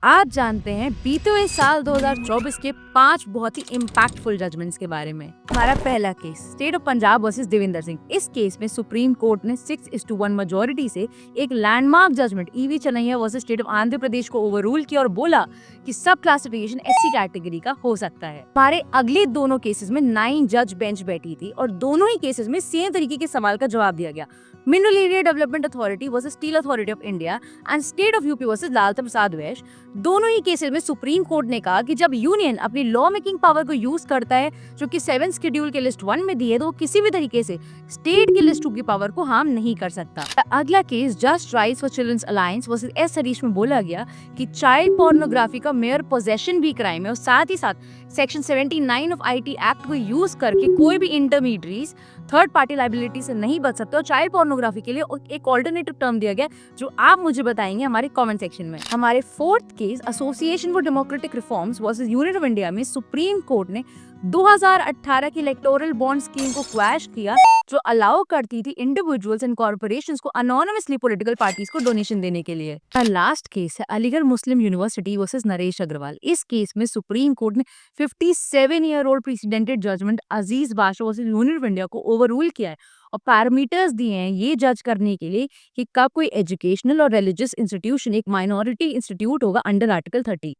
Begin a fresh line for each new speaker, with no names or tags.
आज जानते हैं बीते हुए साल 2024 के 5 बहुत ही इम्पैक्टफुल जजमेंट्स के बारे में। हमारा पहला case state of Punjab versus Devendra Singh. इस केस में सुप्रीम कोर्ट ने 6:1 मेजोरिटी से एक landmark judgment E V Chinnaiah versus state of Andhra Pradesh को ओवररूल किया और बोला कि सब क्लासिफिकेशन एससी कैटेगरी का हो सकता है। हमारे अगले दोनों केसेस में 9 जज बेंच बैठी थी और दोनों ही केसेस में सेम तरीके के सवाल का जवाब दिया गया। Mineral area development authority versus steel authority of India and state of UP versus Lalta Prasad Vaish. दोनों ही केसेस में सुप्रीम कोर्ट ने कहा कि जब यूनियन अपनी लॉ मेकिंग पावर को यूज करता है जो कि 7 शेड्यूल के लिस्ट 1 में दी है, तो वो किसी भी तरीके से स्टेट की लिस्ट 2 की पावर को हार्म नहीं कर सकता। अगला case just rights for children's alliance versus S Harish में बोला गया कि चाइल्ड पोर्नोग्राफी का मेयर पोजेशन भी क्राइम है और साथ ही साथ सेक्शन 79 ऑफ आईटी एक्ट को यूज करके कोई भी इंटरमीडिएट्स थर्ड पार्टी लाइबिलिटी से नहीं बच सकते। और चाइल्ड पोर्नोग्राफी के लिए एक ऑल्टरनेटिव टर्म दिया गया जो आप मुझे बताएंगे हमारे कमेंट सेक्शन में। हमारे fourth case association for democratic reforms versus union of India में सुप्रीम कोर्ट ने 2018 की इलेक्टोरल बॉन्ड स्कीम को क्वैश किया जो अलाउ करती थी इंडिविजुअल्स एंड कॉर्पोरेशंस को अनोनिमसली पॉलिटिकल पार्टीज को डोनेशन देने के लिए। लास्ट केस है Aligarh Muslim university versus Naresh Agarwal. इस केस में सुप्रीम कोर्ट ने 57-year-old precedented judgment Aziz Basha versus union of India को ओवररूल किया है और पैरामीटर्स दिए हैं ये जज करने के लिए कि कब कोई एजुकेशनल और रिलीजियस इंस्टीट्यूशन एक माइनॉरिटी इंस्टीट्यूट होगा अंडर आर्टिकल 30।